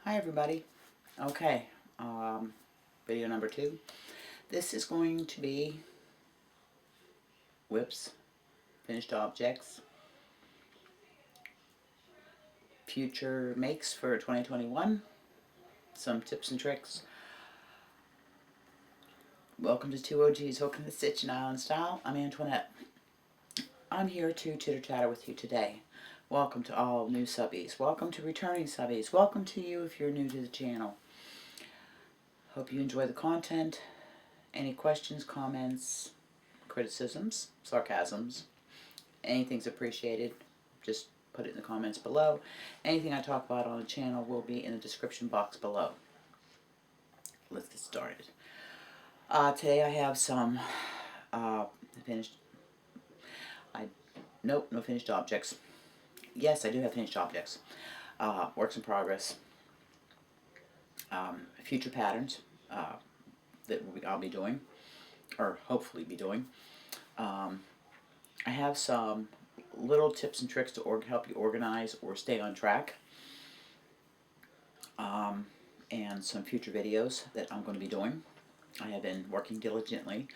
Hi everybody. Okay, video number 2. This is going to be WIPS, finished objects, future makes for 2021, some tips and tricks. Welcome to 2OG's Hooking the Stitch in Island Style. I'm Antoinette. I'm here to chitter-chatter with you today. Welcome to all new subbies. Welcome to returning subbies. Welcome to you if you're new to the channel. Hope you enjoy the content. Any questions, comments, criticisms, sarcasms, anything's appreciated. Just put it in the comments below. Anything I talk about on the channel will be in the description box below. Let's get started. Today I have some finished. No finished objects. Yes, I do have finished objects. Works in progress. Future patterns that I'll be doing, or hopefully be doing. I have some little tips and tricks to help you organize or stay on track. And some future videos that I'm going to be doing. I have been working diligently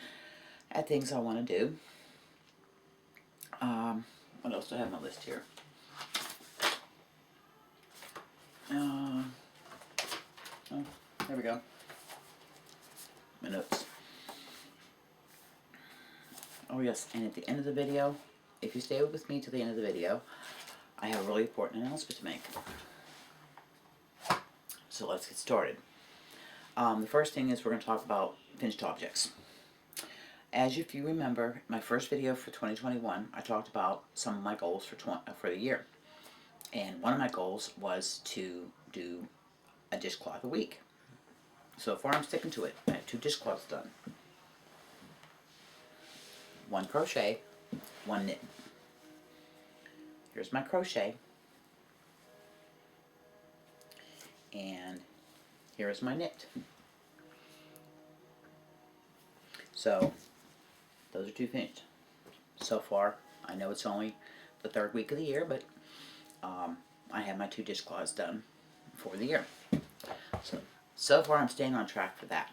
at things I want to do. What else do I have on my list here? Oh, there we go. My notes. Oh yes, and at the end of the video, if you stay with me to the end of the video, I have a really important announcement to make. So let's get started. The first thing is we're going to talk about finished objects. As if you remember, my first video for 2021, I talked about some of my goals for the year. And one of my goals was to do a dishcloth a week. So far I'm sticking to it. I have 2 dishcloths done. 1 crochet, 1 knit. Here's my crochet. And here is my knit. So those are 2 finished. So far, I know it's only the 3rd week of the year, but I have my 2 dishcloths done for the year. So far I'm staying on track for that.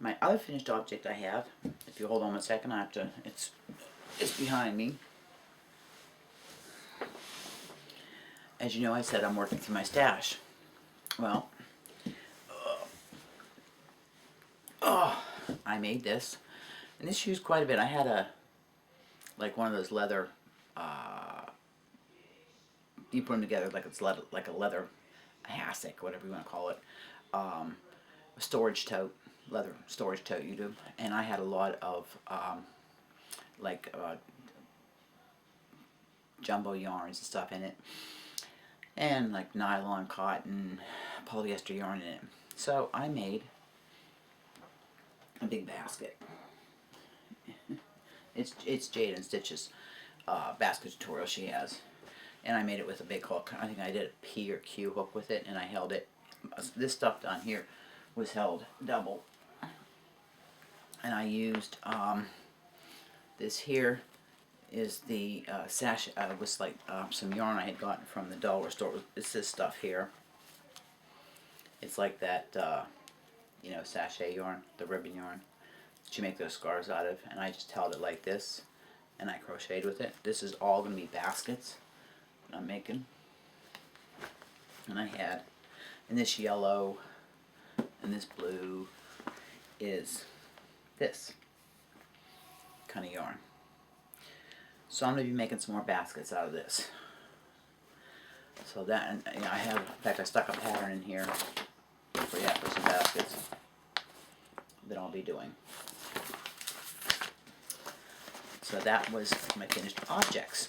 My other finished object I have, if you hold on a second, I have to, it's behind me. As you know, I said I'm working through my stash. Well, I made this, and this used quite a bit. I had like one of those leather, you put them together like it's like a leather hassock, whatever you want to call it, a storage tote, leather storage tote you do, and I had a lot of jumbo yarns and stuff in it, and like nylon, cotton, polyester yarn in it. So I made a big basket. It's Jayda and Stitch's basket tutorial she has, and I made it with a big hook. I think I did a P or Q hook with it, and I held it. This stuff down here was held double, and I used this here is the sachet. Was like some yarn I had gotten from the dollar store. It's this stuff here. It's like that, you know, sachet yarn, the ribbon yarn that you make those scarves out of, and I just held it like this, and I crocheted with it. This is all going to be baskets that I'm making. And I had, and this yellow and this blue is this kind of yarn. So I'm going to be making some more baskets out of this. So that, and you know, I have, in fact I stuck a pattern in here for some baskets that I'll be doing. So that was my finished objects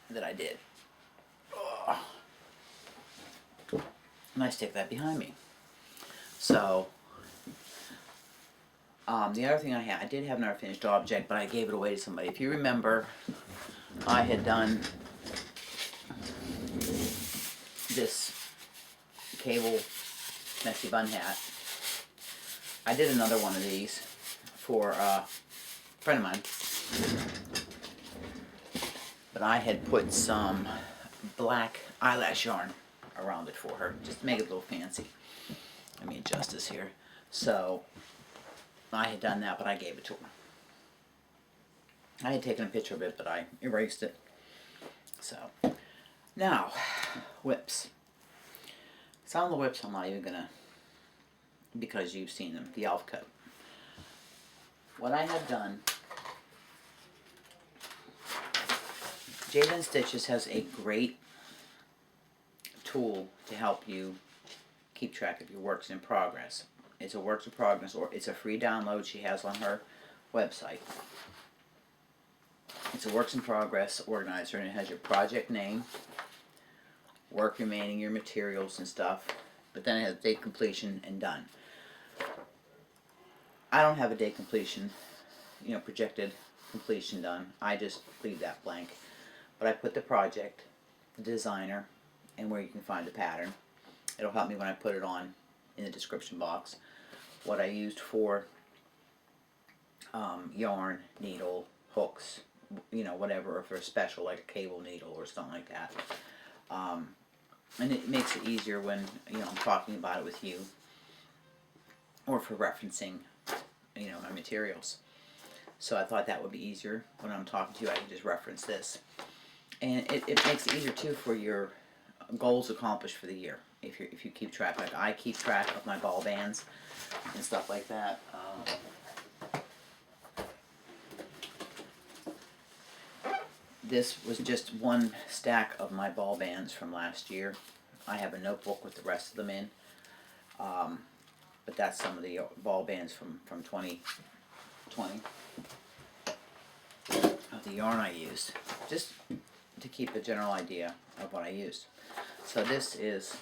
that I did. And I stick that behind me. So the other thing I did have another finished object, but I gave it away to somebody. If you remember, I had done this cable messy bun hat. I did another one of these for a friend of mine, but I had put some black eyelash yarn around it for her, just to make it a little fancy. Let me adjust this here. So I had done that, but I gave it to her. I had taken a picture of it, but I erased it. So now, WIPs. Some of the WIPs I'm not even gonna, because you've seen them, the elf coat. What I have done, Jayda Stitches has a great tool to help you keep track of your works in progress. It's a works in progress, or it's a free download she has on her website. It's a works in progress organizer, and it has your project name, work remaining, your materials and stuff, but then it has date completion and done. I don't have a date completion, projected completion done. I just leave that blank. But I put the project, the designer, and where you can find the pattern. It'll help me when I put it on in the description box. What I used for yarn, needle, hooks, whatever, or for a special like a cable needle or something like that. And it makes it easier when I'm talking about it with you, or for referencing my materials. So I thought that would be easier when I'm talking to you. I can just reference this, and it makes it easier too for your goals accomplished for the year. If you keep track, like I keep track of my ball bands and stuff like that. This was just one stack of my ball bands from last year. I have a notebook with the rest of them in. But that's some of the ball bands from 2020 of the yarn I used, just to keep a general idea of what I used. So this is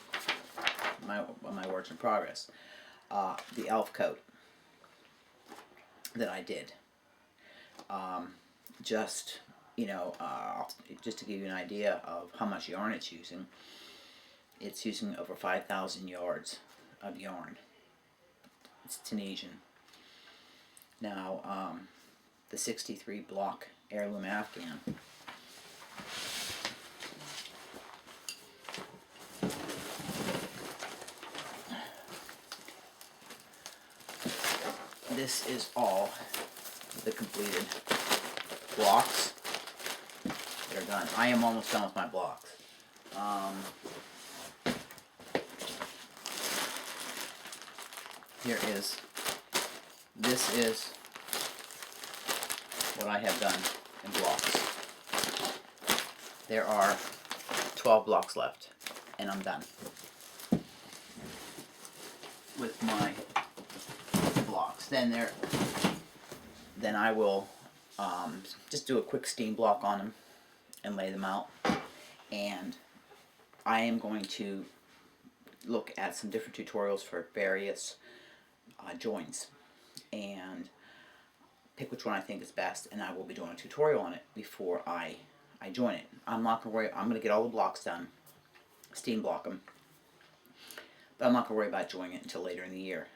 my works in progress. The elf coat that I did. Just to give you an idea of how much yarn it's using. It's using over 5,000 yards of yarn. It's Tunisian. Now, the 63 block heirloom Afghan. This is all the completed blocks. They're done. I am almost done with my blocks. This is what I have done in blocks. There are 12 blocks left, and I'm done with my blocks. Then I will just do a quick steam block on them and lay them out. And I am going to look at some different tutorials for various joins and pick which one I think is best, and I will be doing a tutorial on it before I join it. I'm not going to worry. I'm going to get all the blocks done, steam block them, but I'm not going to worry about joining it until later in the year.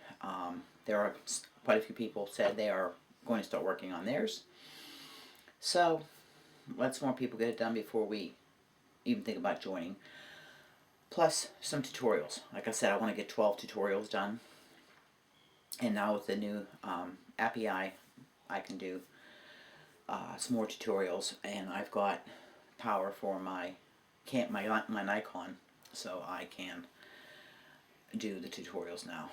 There are quite a few people said they are going to start working on theirs, so let more people get it done before we even think about joining. Plus some tutorials. Like I said, I want to get 12 tutorials done. And now with the new API, I can do some more tutorials. And I've got power for my Nikon, so I can do the tutorials now.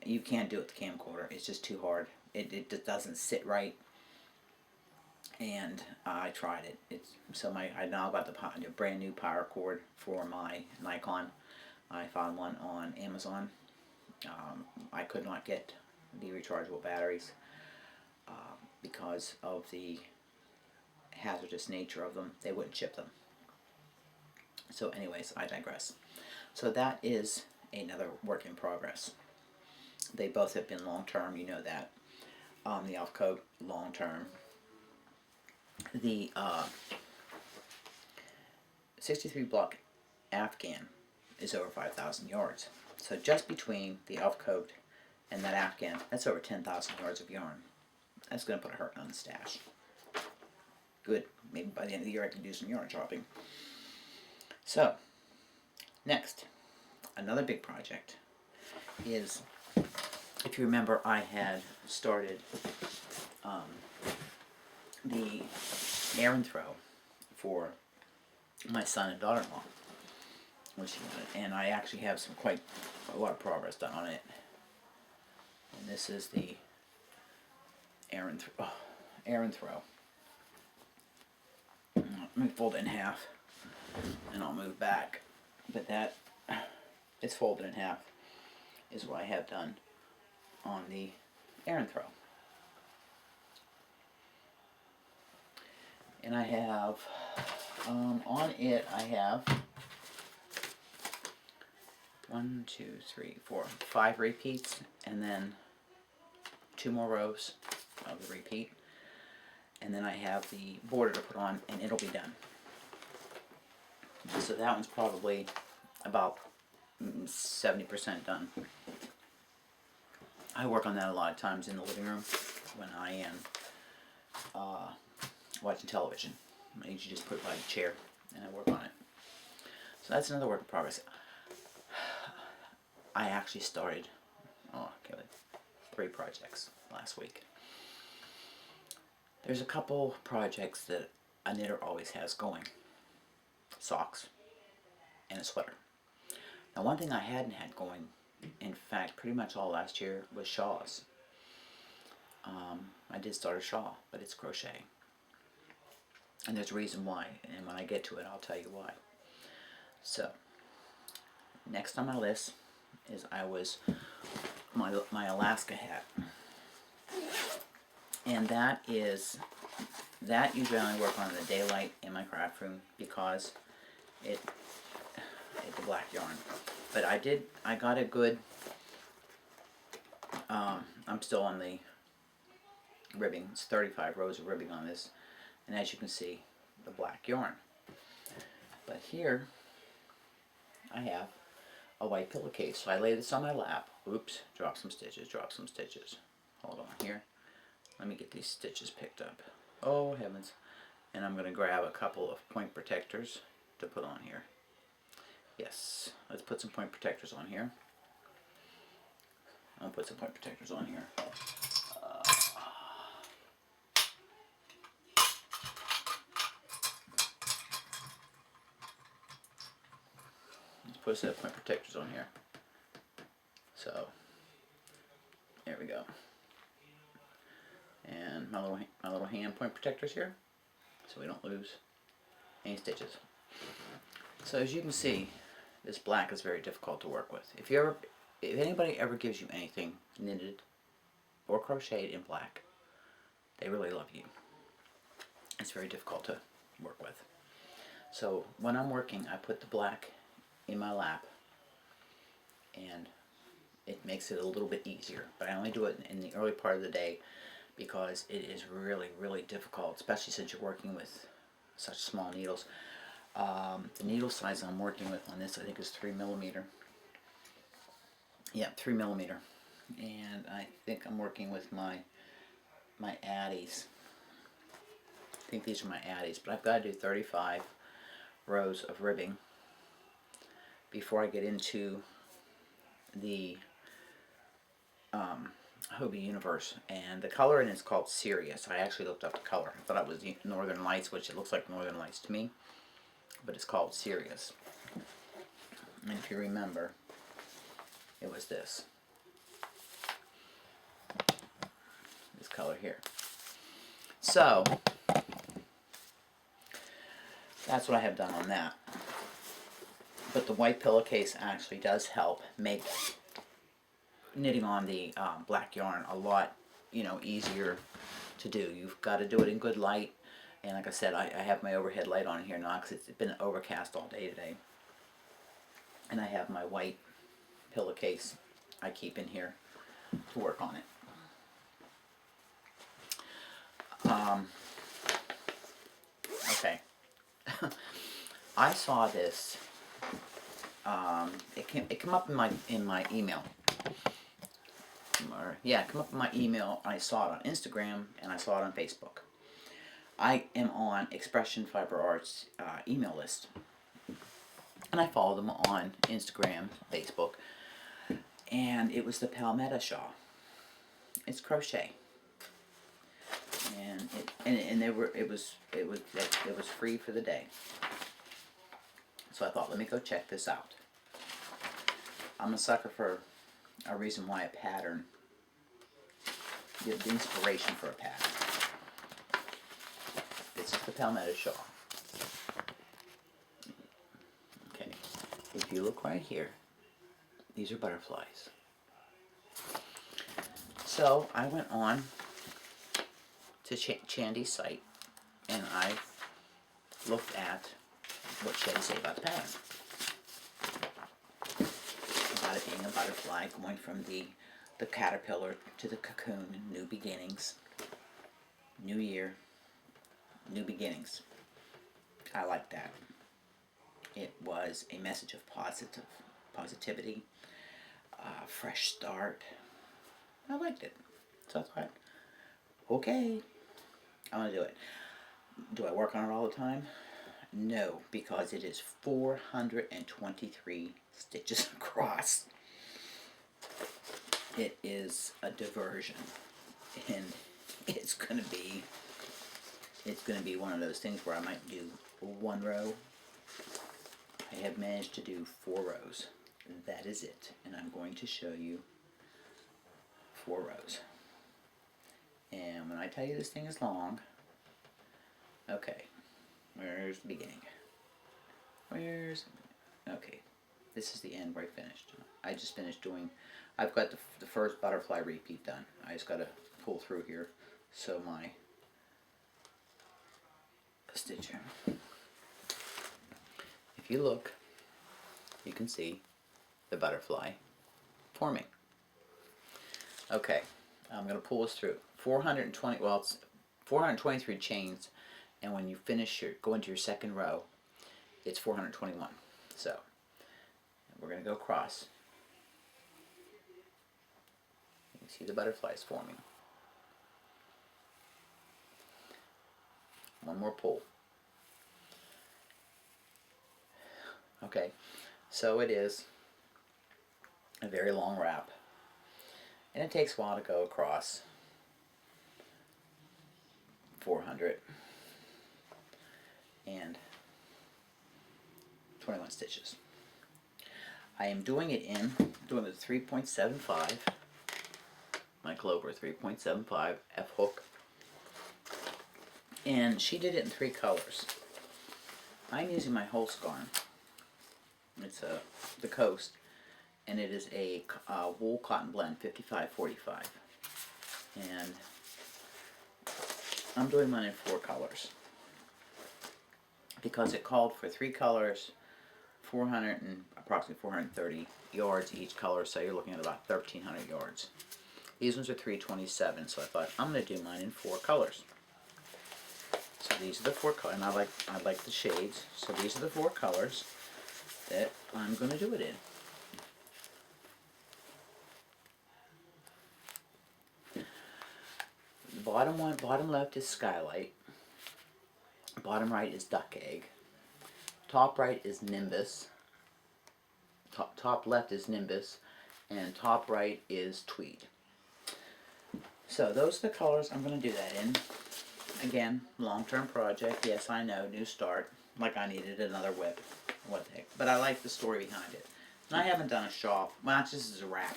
You can't do it with the camcorder. It's just too hard. It just doesn't sit right. And I tried it. I now got the brand new power cord for my Nikon. I found one on Amazon. I could not get the rechargeable batteries because of the hazardous nature of them. They wouldn't ship them. So anyways, I digress. So that is another work in progress. They both have been long term, you know that. The elf coat, long term. The 63 block Afghan is over 5,000 yards. So just between the elf coat and that Afghan, that's over 10,000 yards of yarn. That's going to put a hurt on the stash. Good. Maybe by the end of the year I can do some yarn shopping. So, Next, another big project is, if you remember, I had started the Aran Throw for my son and daughter-in-law, which and I actually have a lot of progress done on it. And this is the Aran Throw. Let me fold it in half, and I'll move back. But that, it's folded in half, is what I have done on the Aran Throw. And I have, on it, I have 1, 2, 3, 4, 5 repeats, and then 2 more rows of the repeat. And then I have the border to put on, and it'll be done. So that one's probably about 70% done. I work on that a lot of times in the living room when I am watching television. I usually just put it by the chair and I work on it. So that's another work in progress. I actually started 3 projects last week. There's a couple projects that a knitter always has going. Socks and a sweater. Now, one thing I hadn't had going, in fact, pretty much all last year, was shawls. I did start a shawl, but it's crochet. And there's a reason why, and when I get to it, I'll tell you why. So, next on my list is my Alaska hat. And that usually I only work on in the daylight in my craft room because it's a black yarn. But I got a good, I'm still on the ribbing. It's 35 rows of ribbing on this. And as you can see, the black yarn. But here, I have a white pillowcase. So I lay this on my lap. Oops, drop some stitches, drop some stitches. Hold on here. Let me get these stitches picked up. Oh, heavens. And I'm going to grab a couple of point protectors to put on here. Yes, let's put some point protectors on here. I'll put some point protectors on here. Let's put a set of point protectors on here. So, there we go. And my little hand point protectors here, so we don't lose any stitches. So as you can see, this black is very difficult to work with. If anybody ever gives you anything knitted or crocheted in black, they really love you. It's very difficult to work with. So when I'm working, I put the black in my lap, and it makes it a little bit easier. But I only do it in the early part of the day because it is really, really difficult, especially since you're working with such small needles. The needle size I'm working with on this, I think, is 3mm. Yeah, 3mm. And I think I'm working with my addies. I think these are my addies, but I've got to do 35 rows of ribbing before I get into the Hobie Universe. And the color in it's called Sirius. I actually looked up the color. I thought it was Northern Lights, which it looks like Northern Lights to me, but it's called Sirius. And if you remember, it was this color here. So that's what I have done on that. But the white pillowcase actually does help make knitting on the black yarn a lot, easier to do. You've got to do it in good light. And like I said, I have my overhead light on here now because it's been overcast all day today. And I have my white pillowcase I keep in here to work on it. Okay. I saw this. It came up in my email. It came up in my email. I saw it on Instagram and I saw it on Facebook. I am on Expression Fiber Arts email list, And I follow them on Instagram, Facebook. And it was the Palmetto shawl. It's crochet. And it was free for the day. So I thought, let me go check this out. I'm a sucker for a reason why a pattern, the inspiration for a pattern. This is the Palmetto shawl. Okay, if you look right here, these are butterflies. So I went on to Chandy's site and I looked at what she had to say about the pattern. About it being a butterfly going from the caterpillar to the cocoon, new beginnings, new year, new beginnings. I like that. It was a message of positivity, fresh start. I liked it. So I thought, okay, I'm going to do it. Do I work on it all the time? No, because it is 423 stitches across. It is a diversion, and it's going to be one of those things where I might do one row. I have managed to do 4 rows. That is it, and I'm going to show you 4 rows. And when I tell you this thing is long, okay, where's the beginning? Okay, this is the end where I finished. I just finished doing, I've got the first butterfly repeat done. I just got to pull through here so my stitcher. If you look, you can see the butterfly forming. Okay, I'm going to pull this through. 420, well, it's 423 chains, and when you finish go into your second row, it's 421. So, we're going to go across. You can see the butterflies forming. One more pull. Okay, so it is a very long wrap, and it takes a while to go across 421 stitches. I am doing it doing the 3.75, my Clover 3.75 F hook, and she did it in 3 colors. I'm using my whole scarf. It's the Coast, and it is a wool cotton blend 55-45, and I'm doing mine in 4 colors because it called for 3 colors, approximately 430 yards each color, so you're looking at about 1,300 yards. These ones are 327, so I thought I'm going to do mine in 4 colors. So these are the 4 colors, and I like the shades. So these are the 4 colors that I'm going to do it in. Bottom left is Skylight. Bottom right is Duck Egg. Top right is Nimbus. Top left is Nimbus, and top right is Tweed. So those are the colors I'm going to do that in. Again, long-term project. Yes, I know, new start. Like I needed another whip. What the heck? But I like the story behind it. And I haven't done a shawl. Well, this is a wrap.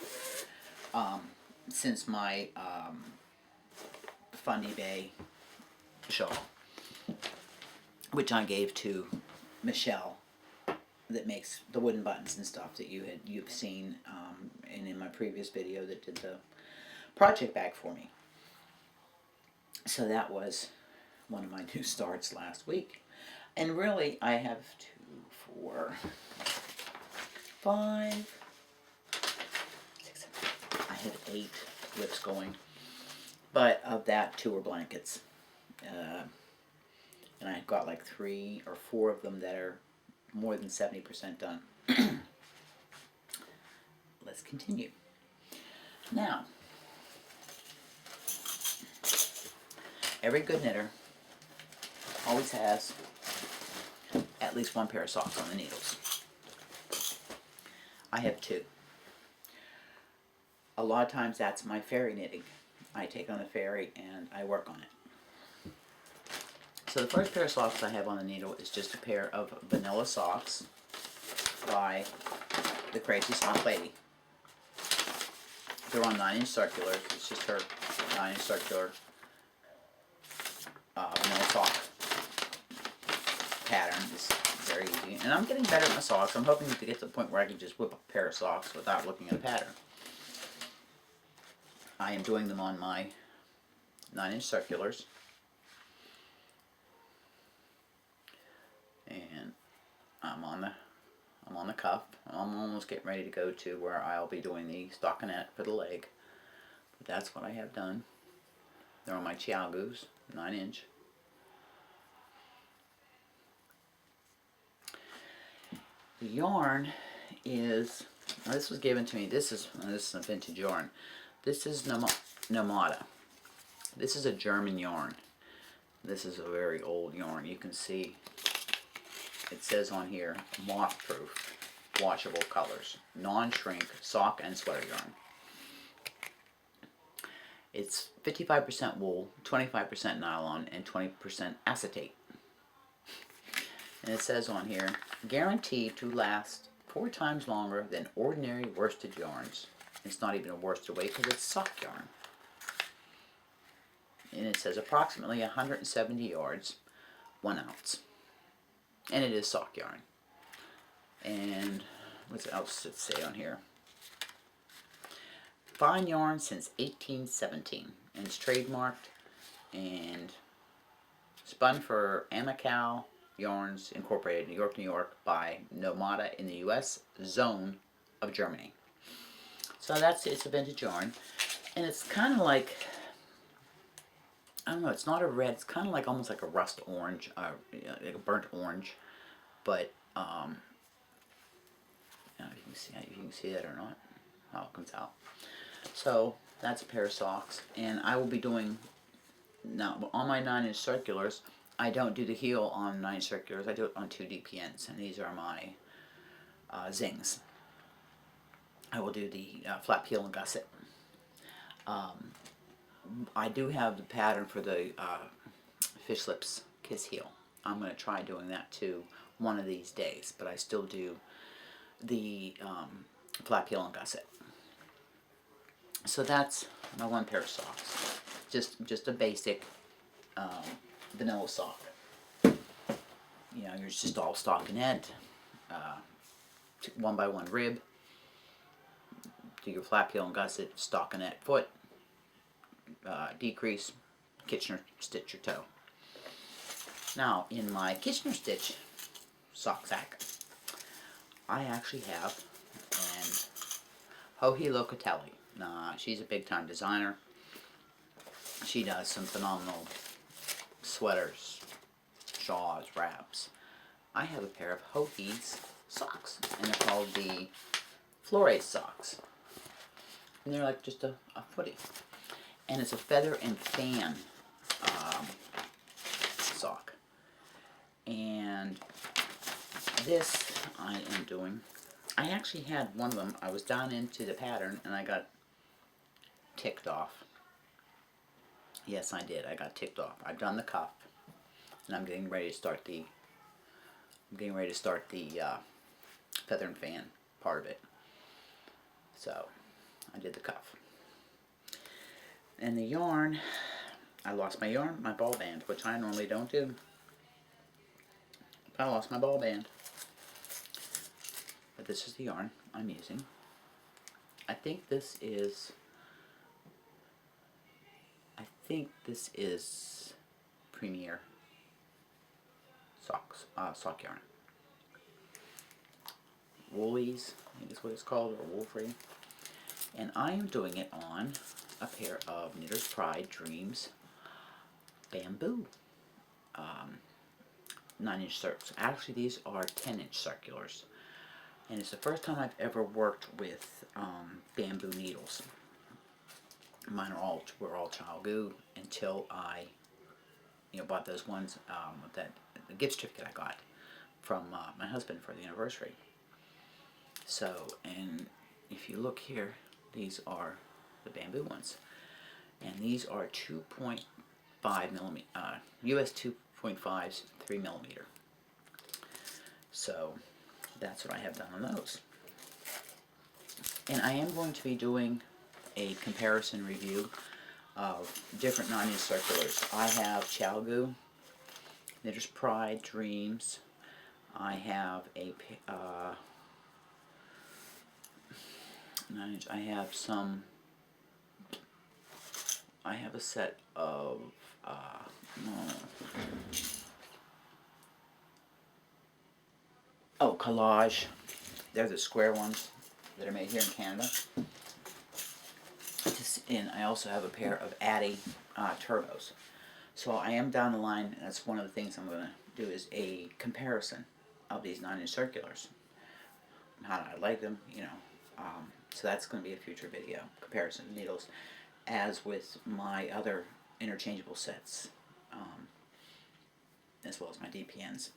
Since my Fundy Bay shawl, which I gave to Michelle, that makes the wooden buttons and stuff that you've seen, and in my previous video that did the project bag for me. So that was one of my new starts last week, and really I have 2, 4, 5, 6, 7. I have 8 whips going, but of that 2 are blankets, and I've got like 3 or 4 of them that are more than 70% done. Let's continue. Now, every good knitter always has at least 1 pair of socks on the needles. I have two. A lot of times that's my fairy knitting. I take on the fairy and I work on it. So the first pair of socks I have on the needle is just a pair of vanilla socks by the Crazy Sock Lady. They're on 9-inch circulars. It's just her 9-inch circular vanilla sock pattern. It's very easy. And I'm getting better at my socks. I'm hoping to get to the point where I can just whip a pair of socks without looking at a pattern. I am doing them on my 9-inch circulars. And I'm on the cuff. I'm almost getting ready to go to where I'll be doing the stockinette for the leg. But that's what I have done. They're on my Chiaogus, 9-inch. The yarn is, this was given to me, this is a vintage yarn. This is Nomada. This is a German yarn. This is a very old yarn. You can see it says on here, moth-proof, washable colors, non-shrink, sock and sweater yarn. It's 55% wool, 25% nylon, and 20% acetate. And it says on here, guaranteed to last 4 times longer than ordinary worsted yarns. It's not even a worsted weight because it's sock yarn. And it says approximately 170 yards, 1 ounce. And it is sock yarn. And what else does it say on here? Fine yarn since 1817. And it's trademarked and spun for Amical Yarns Incorporated, New York, by Nomada in the U.S. zone of Germany. So it's a vintage yarn. And it's kind of like, I don't know, it's not a red, it's kind of like almost like a rust orange, like a burnt orange, but I don't know if you can see that or not, how it comes out. So that's a pair of socks, and I will be doing, now on my 9-inch circulars, I don't do the heel on 9-inch circulars, I do it on 2 DPNs, and these are my zings. I will do the flat peel and gusset. I do have the pattern for the fish lips kiss heel. I'm going to try doing that too one of these days, but I still do the flat peel and gusset. So that's my 1 pair of socks. Just a basic vanilla sock. You know, you're just all stockinette, 1x1 rib. Do your flat peel and gusset, stockinette foot, decrease, Kitchener stitch your toe. Now, in my Kitchener stitch sock sack, I actually have an Joji Locatelli. She's a big time designer. She does some phenomenal sweaters, shawls, wraps. I have a pair of Joji's socks, and they're called the Flores socks. And they're like just a footy. And it's a feather and fan sock. And this I am doing, I actually had one of them, I was down into the pattern and I got ticked off. Yes, I did, I got ticked off. I've done the cuff, and I'm getting ready to start the feather and fan part of it. So I did the cuff. And the yarn, I lost my yarn, my ball band, which I normally don't do. I lost my ball band. But this is the yarn I'm using. I think this is Premier socks, sock yarn. Woolies, I think is what it's called, or wool free. And I am doing it on a pair of Knitter's Pride Dreams bamboo 9-inch circles. Actually, these are 10-inch circulars. And it's the first time I've ever worked with bamboo needles. Mine were all Chiaogu until I, bought those ones with the gift certificate I got from my husband for the anniversary. So, and if you look here, these are the bamboo ones. And these are 2.5 millimeter, US 2.5s, 3 millimeter. So that's what I have done on those. And I am going to be doing a comparison review of different 9-inch circulars. I have Chalgu, Knitter's Pride, Dreams. I have a 9-inch. I have some. I have a set of Collage. They're the square ones that are made here in Canada. And I also have a pair of Addy Turbos. So I am down the line, and that's one of the things I'm going to do is a comparison of these 9-inch circulars. How do I like them, you know. So that's going to be a future video, comparison of needles, as with my other interchangeable sets, as well as my DPNs.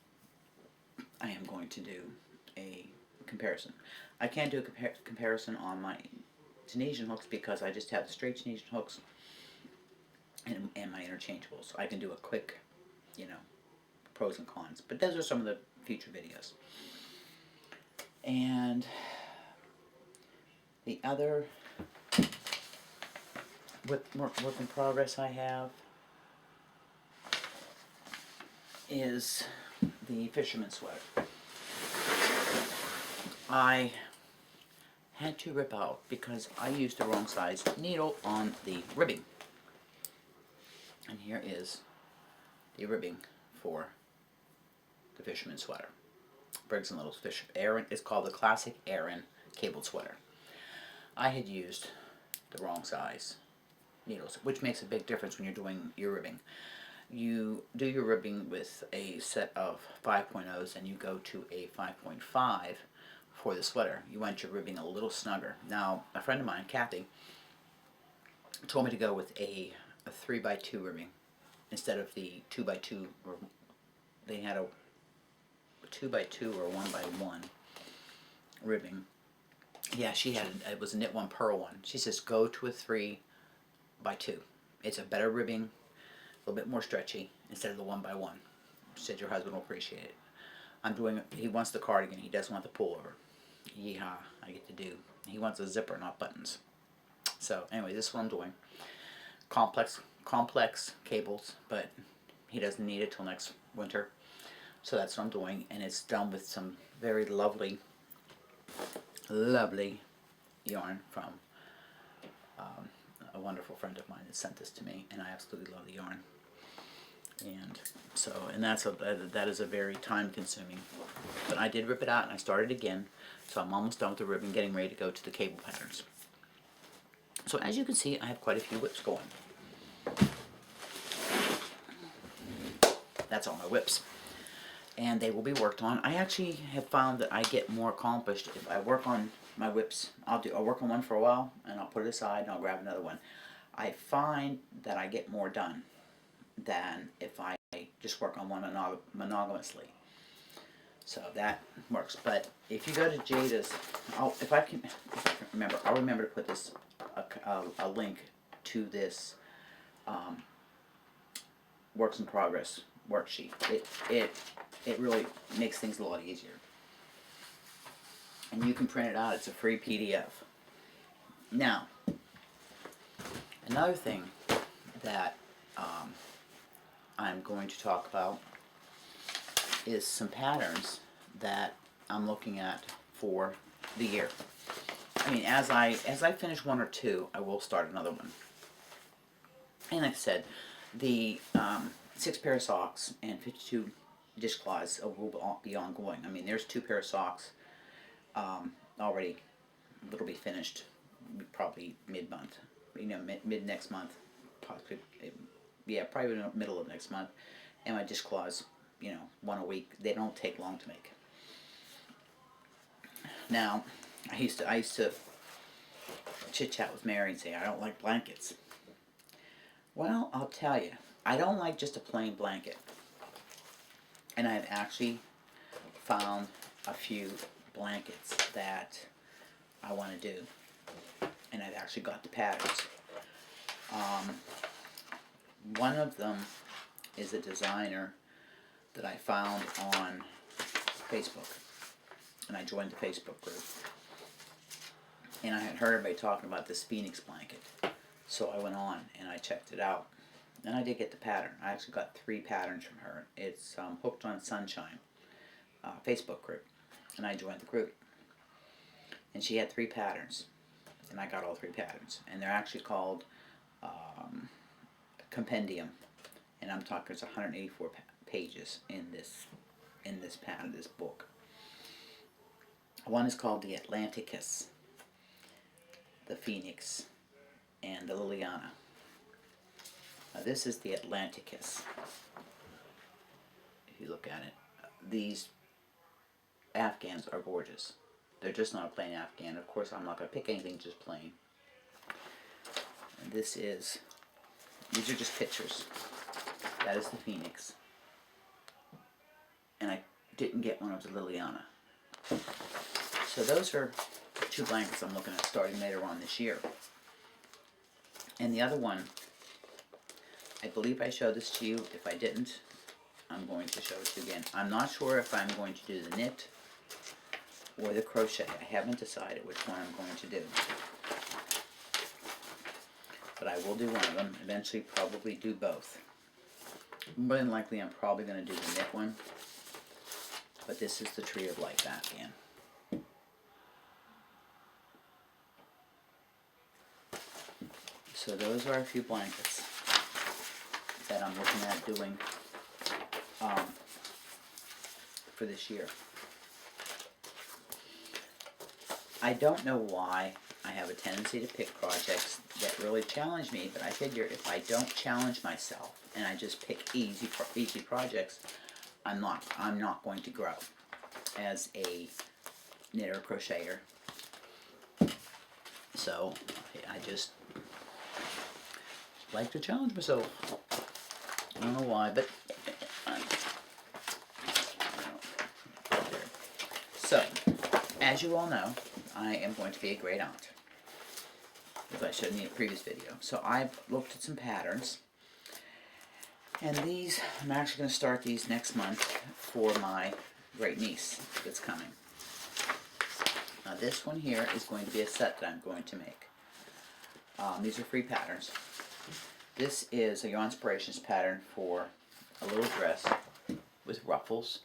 I am going to do a comparison. I can't do a comparison on my Tunisian hooks because I just have the straight Tunisian hooks and my interchangeables. I can do a quick, you know, pros and cons. But those are some of the future videos. And the other work in progress I have is the fisherman sweater. I had to rip out because I used the wrong size needle on the ribbing. And here is the ribbing for the fisherman sweater. Briggs & Little's Fish Aran. It's called the Classic Aran Cabled Sweater. I had used the wrong size needles, which makes a big difference when you're doing your ribbing. You do your ribbing with a set of 5.0s and you go to a 5.5 for the sweater. You want your ribbing a little snugger. Now, a friend of mine, Kathy, told me to go with a 3x2 ribbing instead of the 2x2, or they had a 2x2 or 1x1 ribbing. Yeah, she had it was a knit one, purl one. She says go to a 3x2. It's a better ribbing, a little bit more stretchy instead of the 1x1. She said your husband will appreciate it. I'm doing. He wants the cardigan. He doesn't want the pullover. Yeehaw! I get to do. He wants a zipper, not buttons. So anyway, this is what I'm doing. Complex cables, but he doesn't need it till next winter. So that's what I'm doing, and it's done with some very lovely yarn from a wonderful friend of mine that sent this to me, and I absolutely love the yarn. And so, and that is a very time-consuming. But I did rip it out, and I started again. So I'm almost done with the ribbon, getting ready to go to the cable patterns. So as you can see, I have quite a few whips going. That's all my whips. And they will be worked on. I actually have found that I get more accomplished if I work on my whips. I'll work on one for a while, and I'll put it aside, and I'll grab another one. I find that I get more done than if I just work on one monogamously. So that works. But if you go to Jayda's, if I can remember, I'll remember to put this a link to this works in progress worksheet. It really makes things a lot easier. And you can print it out. It's a free PDF. Now, another thing that I'm going to talk about is some patterns that I'm looking at for the year. I mean, as I finish one or two, I will start another one. And like I said, the 6 pair of socks and 52 dishcloths will be ongoing. I mean, there's 2 pair of socks already. It'll be finished probably mid-month. You know, mid next month, possibly. Yeah, probably in the middle of next month. And my dishcloths, you know, one a week. They don't take long to make. Now, I used to chit chat with Mary and say I don't like blankets. Well, I'll tell you, I don't like just a plain blanket. And I've actually found a few blankets that I want to do, and I've actually got the patterns. One of them is a designer that I found on Facebook, and I joined the Facebook group, and I had heard everybody talking about this Phoenix blanket, so I went on and I checked it out, and I did get the pattern. I actually got 3 patterns from her. It's Hooked on Sunshine Facebook group, and I joined the group, and she had 3 patterns, and I got all 3 patterns, and they're actually called compendium, and I'm talking there's 184 pages in this pattern, this book. One is called the Atlanticus, the Phoenix, and the Liliana. Now this is the Atlanticus. If you look at it, these Afghans are gorgeous. They're just not a plain Afghan. Of course, I'm not going to pick anything just plain. And these are just pictures. That is the Phoenix. And I didn't get one of the Liliana. So those are 2 blankets I'm looking at starting later on this year. And the other one, I believe I showed this to you. If I didn't, I'm going to show it to you again. I'm not sure if I'm going to do the knit or the crochet. I haven't decided which one I'm going to do. But I will do one of them. Eventually probably do both. More than likely I'm probably going to do the knit one. But this is the Tree of Life Afghan. So those are a few blankets that I'm looking at doing for this year. I don't know why I have a tendency to pick projects that really challenge me, but I figure if I don't challenge myself and I just pick easy projects, I'm not going to grow as a knitter crocheter. So I just like to challenge myself. I don't know why, but so as you all know, I am going to be a great aunt, as I showed in the previous video. So I've looked at some patterns, and these, I'm actually going to start these next month for my great niece that's coming. Now this one here is going to be a set that I'm going to make. These are free patterns. This is a Yarnspirations pattern for a little dress with ruffles.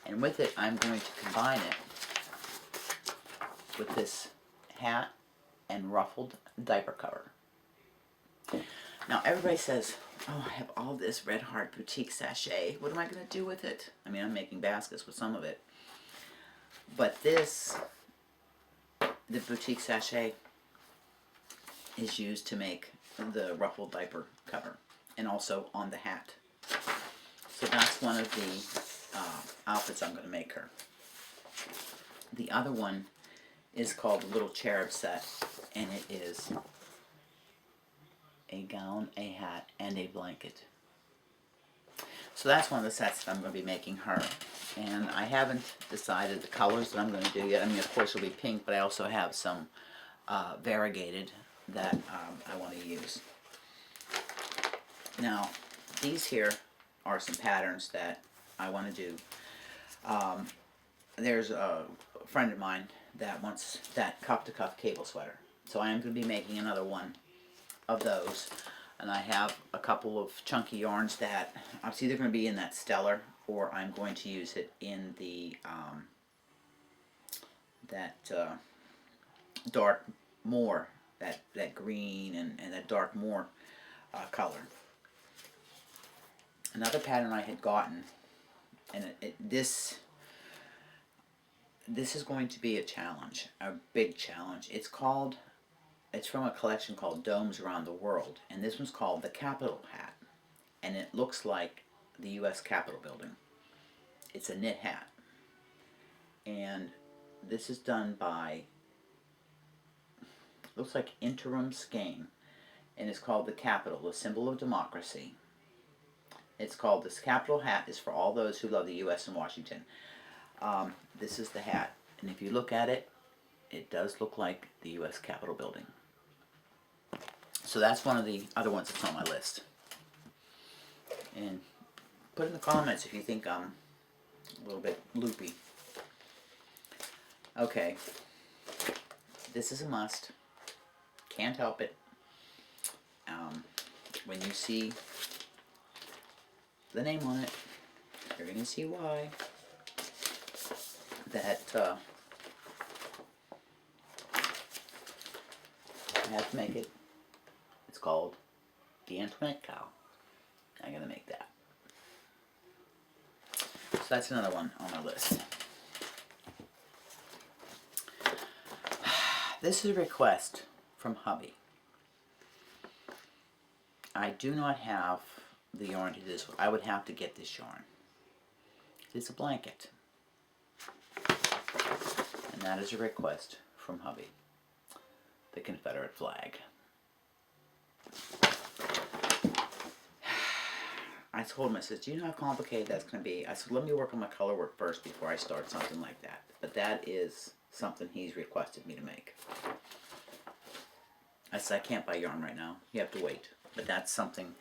And with it, I'm going to combine it with this hat and ruffled diaper cover. Now everybody says, oh, I have all this Red Heart boutique sachet. What am I going to do with it? I mean, I'm making baskets with some of it. But this, the boutique sachet, is used to make the ruffled diaper cover, and also on the hat. So that's one of the outfits I'm going to make her. The other one is called the Little Cherub Set, and it is a gown, a hat, and a blanket. So that's one of the sets that I'm going to be making her. And I haven't decided the colors that I'm going to do yet. I mean, of course it'll be pink, but I also have some variegated that I want to use. Now, these here are some patterns that I want to do. There's a friend of mine that wants that cuff-to-cuff cable sweater. So I am going to be making another one of those. And I have a couple of chunky yarns that it's either going to be in that Stellar, or I'm going to use it in the dark moor, that green and that dark moor color. Another pattern I had gotten, and this is going to be a challenge, a big challenge. It's from a collection called Domes Around the World, and this one's called the Capitol Hat, and it looks like the U.S. Capitol building. It's a knit hat, and this is done by, looks like Interim Skein, and it's called the Capitol, the symbol of democracy. It's called, this Capitol Hat is for all those who love the U.S. and Washington. This is the hat, and if you look at it, it does look like the U.S. Capitol building. So that's one of the other ones that's on my list. And put in the comments if you think I'm a little bit loopy. Okay, this is a must. Can't help it. When you see the name on it, you're going to see why. That I have to make it. It's called the Antoinette cow. I'm going to make that. So that's another one on my list. This is a request from hubby. I do not have the yarn to do this. I would have to get this yarn. It's a blanket. And that is a request from hubby. The Confederate flag. I told him, I said, do you know how complicated that's going to be? I said, let me work on my color work first before I start something like that. But that is something he's requested me to make. I said, I can't buy yarn right now. You have to wait. But that's something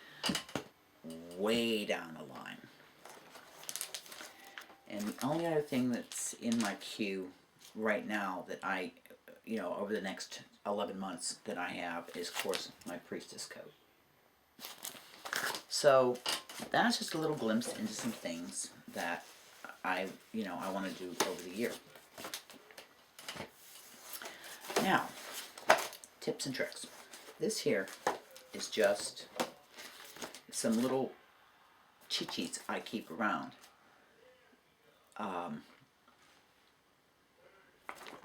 way down the line. And the only other thing that's in my queue right now that I, over the next 11 months that I have is, of course, my priestess coat. So that's just a little glimpse into some things that I want to do over the year. Now, tips and tricks. This here is just some little cheat sheets I keep around.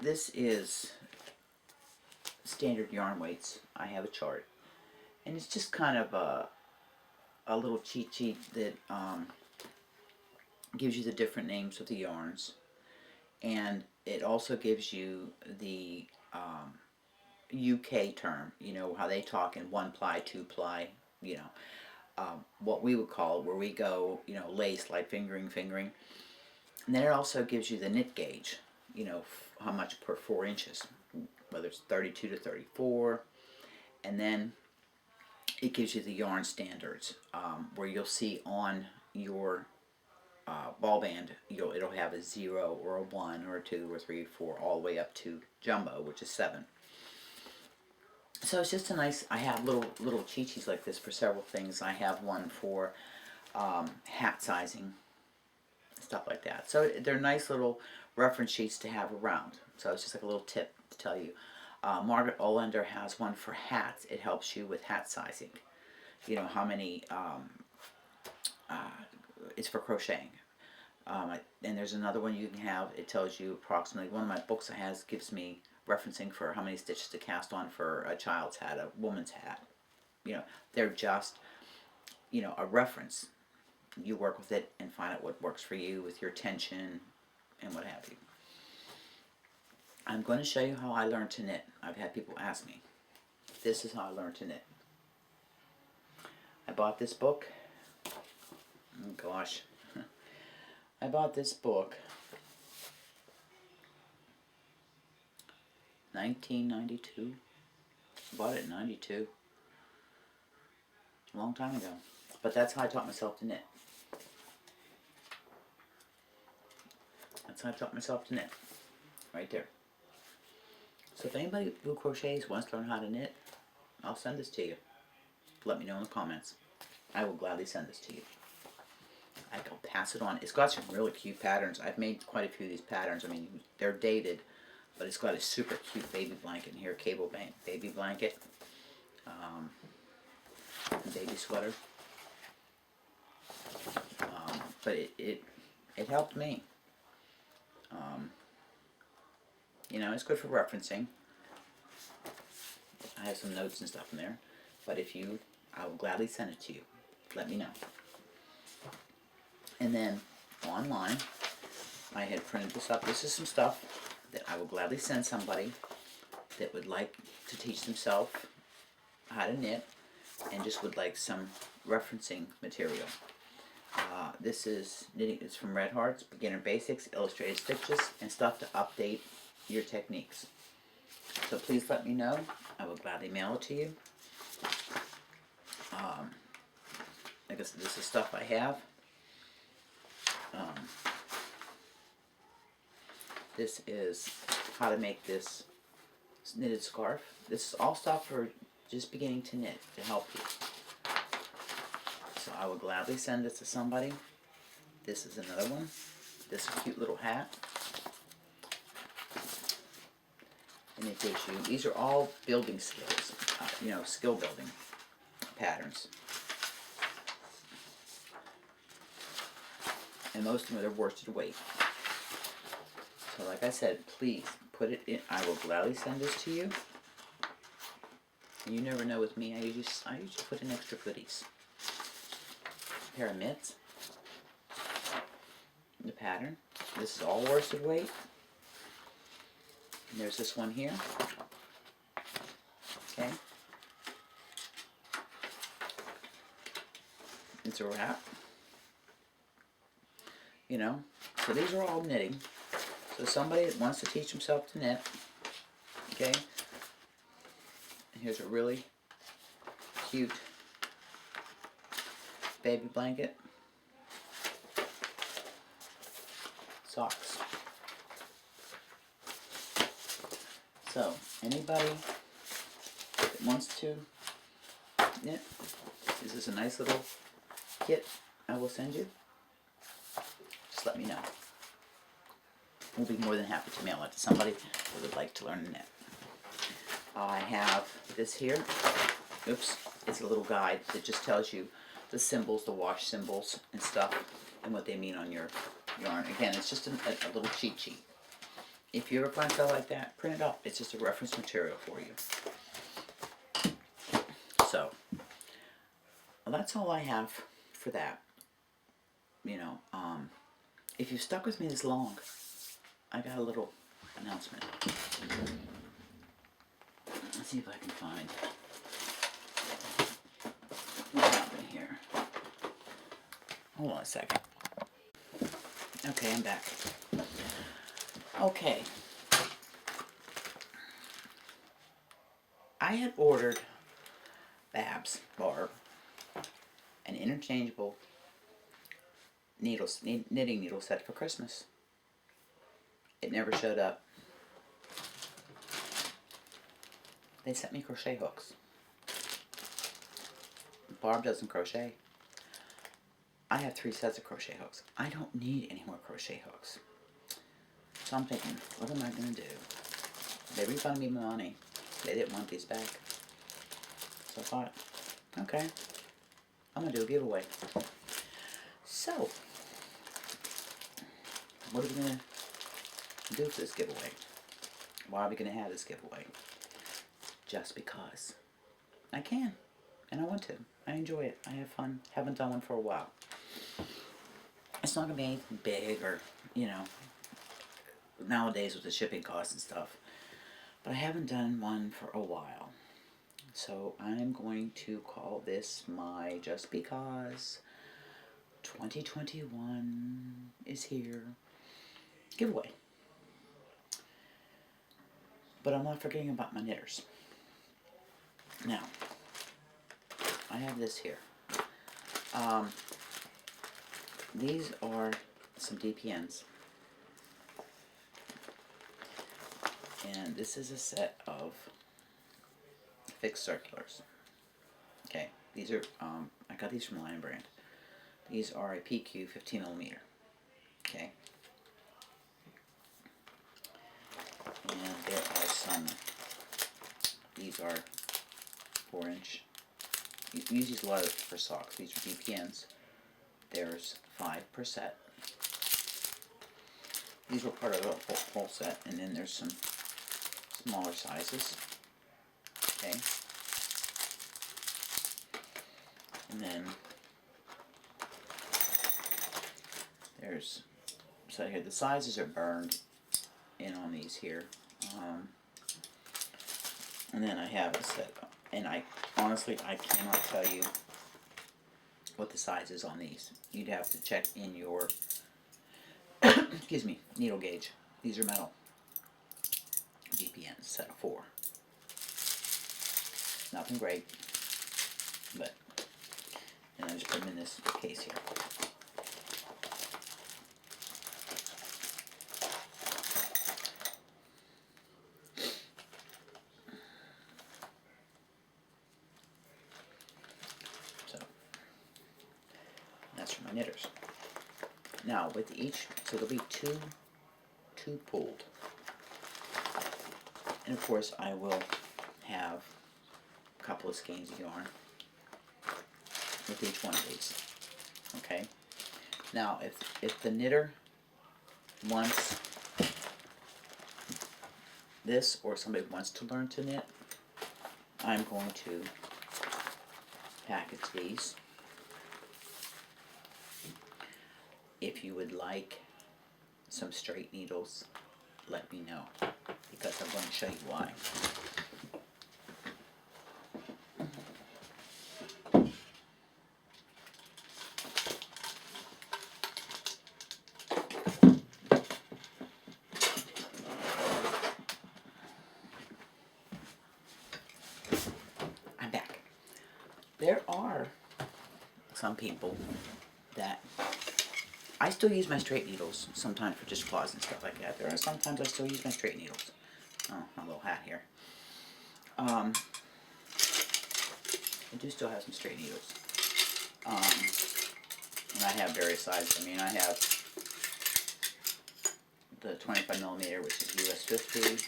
This is standard yarn weights. I have a chart, and it's just kind of a little cheat sheet that gives you the different names of the yarns, and it also gives you the UK term, how they talk in 1-ply, 2-ply, what we would call, where we go, lace, light fingering. And then it also gives you the knit gauge, how much per 4 inches, whether it's 32 to 34. And then it gives you the yarn standards, where you'll see on your ball band, it'll have a 0 or a 1 or a 2 or 3 or 4, all the way up to jumbo, which is 7. So it's just a nice, I have little cheat sheets like this for several things. I have one for hat sizing, stuff like that. So they're nice little reference sheets to have around. So it's just like a little tip to tell you. Margaret Olander has one for hats. It helps you with hat sizing. How many, it's for crocheting. And there's another one you can have. It tells you approximately, one of my books I has gives me referencing for how many stitches to cast on for a child's hat, a woman's hat. They're just, a reference. You work with it and find out what works for you with your tension and what have you. I'm going to show you how I learned to knit. I've had people ask me. This is how I learned to knit. I bought this book. Oh gosh. I bought this book 1992. Bought it in 92. A long time ago. But that's how I taught myself to knit. That's how I taught myself to knit. Right there. So if anybody who crochets wants to learn how to knit, I'll send this to you. Let me know in the comments. I will gladly send this to you. I can pass it on. It's got some really cute patterns. I've made quite a few of these patterns. I mean, they're dated, but it's got a super cute baby blanket in here, cable baby blanket, baby sweater. But it helped me. It's good for referencing. I have some notes and stuff in there, but I will gladly send it to you. Let me know. And then online, I had printed this up. This is some stuff that I will gladly send somebody that would like to teach themselves how to knit and just would like some referencing material. This is knitting. It's from Red Hearts, Beginner Basics, Illustrated Stitches, and stuff to update your techniques. So please let me know. I will gladly mail it to you. I guess this is stuff I have. This is how to make this knitted scarf. This is all stuff for just beginning to knit to help you. So I would gladly send this to somebody. This is another one. This cute little hat. And it gives you, these are all building skills, skill building patterns. And most of them are worsted weight. So like I said, please put it in. I will gladly send this to you. And you never know with me, I usually put in extra goodies. A pair of mitts. The pattern. This is all worsted weight. And there's this one here. Okay. It's a wrap. So these are all knitting. So somebody that wants to teach himself to knit. Okay. And here's a really cute baby blanket. Socks. So, anybody that wants to knit, this is a nice little kit I will send you. Just let me know. We'll be more than happy to mail it to somebody who would like to learn to knit. I have this here. Oops. It's a little guide that just tells you the symbols, the wash symbols and stuff, and what they mean on your yarn. Again, it's just a little cheat sheet. If you ever find stuff like that, print it up. It's just a reference material for you. So, well, that's all I have for that. If you've stuck with me this long, I got a little announcement. Let's see if I can find what's happening here. Hold on a second. Okay, I'm back. Okay. I had ordered Barb, an interchangeable knitting needle set for Christmas. It never showed up. They sent me crochet hooks. Barb doesn't crochet. I have 3 sets of crochet hooks. I don't need any more crochet hooks. So I'm thinking, what am I going to do? They refunded me my money. They didn't want these back. So I thought, okay, I'm going to do a giveaway. So, what are we going to do for this giveaway? Why are we going to have this giveaway? Just because I can, and I want to. I enjoy it. I have fun. Haven't done one for a while. It's not going to be anything big or, nowadays with the shipping costs and stuff. But I haven't done one for a while. So I'm going to call this my Just Because 2021 is here giveaway. But I'm not forgetting about my knitters. Now, I have this here. These are some DPNs. And this is a set of fixed circulars. Okay, these are, I got these from Lion Brand. These are a PQ 15mm. Okay. And there are some, these are 4-inch. You use these a lot for socks. These are DPNs. There's 5 per set. These were part of the whole set, and then there's some smaller sizes. Okay. And then there's, so here the sizes are burned in on these here. And then I have a set, and I honestly, I cannot tell you what the size is on these. You'd have to check in your excuse me, needle gauge. These are metal GPNs, set of 4. Nothing great, but, and I just put them in this case here. So that's for my knitters. Now with each, so there'll be two pulled, and of course I will have a couple of skeins of yarn with each one of these. Okay. Now if the knitter wants this, or somebody wants to learn to knit, I'm going to package these. If you would like some straight needles, let me know, because I'm going to show you why. I'm back. There are some people that I still use my straight needles sometimes for just claws and stuff like that. There are sometimes I still use my straight needles. Oh, my little hat here. I do still have some straight needles. And I have various sizes. I mean, I have the 25mm, which is US 50,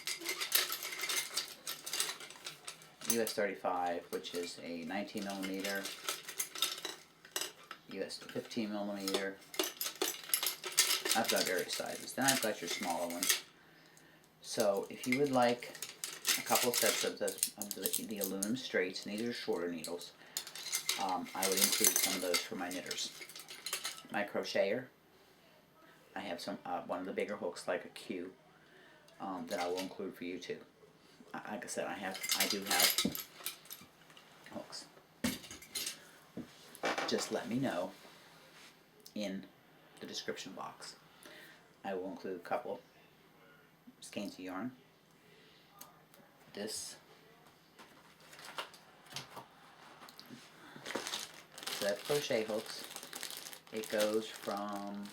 US 35, which is a 19mm, US 15mm. I've got various sizes. Then I've got your smaller ones. So if you would like a couple of sets of the aluminum straights, and these are shorter needles, I would include some of those for my knitters. My crocheter, I have some one of the bigger hooks like a Q that I will include for you too. Like I said, I do have hooks. Just let me know in the description box. I will include a couple skeins of yarn. This set of crochet hooks. It goes from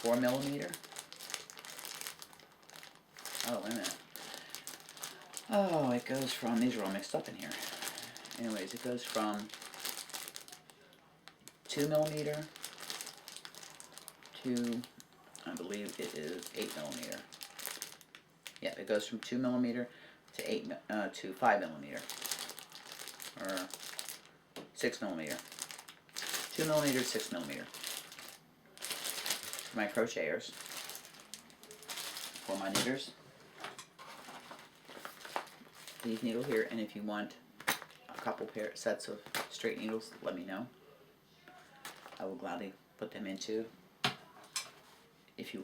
4mm. Oh, wait a minute. Oh, it goes from, these are all mixed up in here. Anyways, it goes from 2mm to, I believe it is 8mm. Yeah, it goes from 2mm to 5mm, or 6mm. 2mm to 6mm. For my crocheters. For my knitters, these needle here, and if you want a couple sets of straight needles, let me know. I will gladly put them into. If you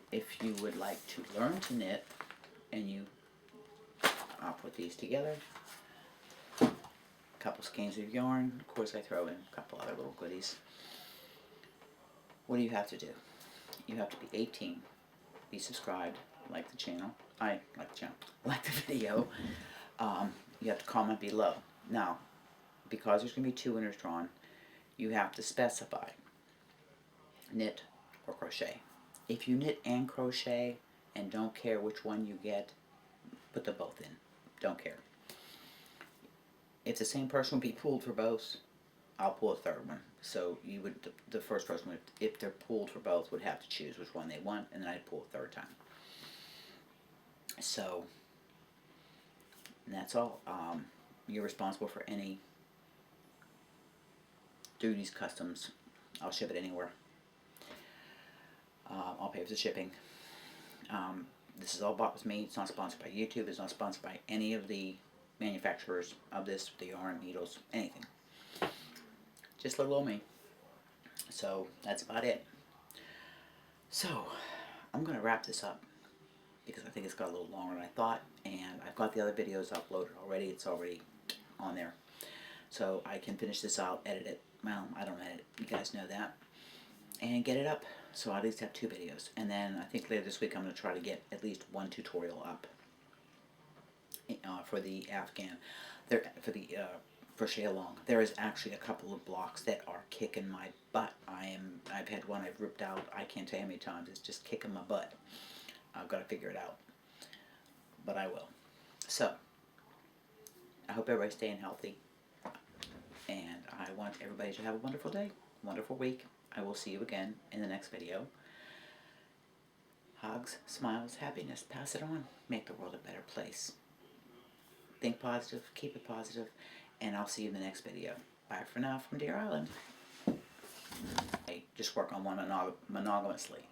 would like to learn to knit, and I'll put these together. A couple skeins of yarn. Of course, I throw in a couple other little goodies. What do you have to do? You have to be 18, be subscribed, like the channel. Like the video. You have to comment below. Now, because there's going to be 2 winners drawn, you have to specify knit or crochet. If you knit and crochet and don't care which one you get, put them both in. Don't care. If the same person would be pulled for both, I'll pull a third one. So you would, the first person would, if they're pulled for both, would have to choose which one they want, and then I'd pull a third time. So, and that's all. You're responsible for any duties, customs. I'll ship it anywhere. I'll pay for the shipping. This is all bought with me. It's not sponsored by YouTube. It's not sponsored by any of the manufacturers of this, the yarn, needles, anything. Just little old me. So that's about it. So I'm going to wrap this up because I think it's got a little longer than I thought, and I've got the other videos uploaded already. It's already on there. so I can finish this out, edit it. Well, I don't edit, you guys know that. And get it up, so I at least have 2 videos. And then I think later this week I'm going to try to get at least 1 tutorial up for the Afghan, for the crochet along. There is actually a couple of blocks that are kicking my butt. I've had one I've ripped out, I can't tell you how many times, it's just kicking my butt. I've got to figure it out, but I will. So, I hope everybody's staying healthy, and I want everybody to have a wonderful day, wonderful week. I will see you again in the next video. Hugs, smiles, happiness, pass it on. Make the world a better place. Think positive, keep it positive, and I'll see you in the next video. Bye for now from Deer Island. I just work on one monogamously,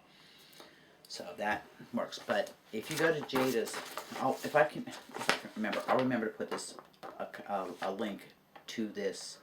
so that works. But if you go to Jayda's, if I can remember, I'll remember to put this a link to this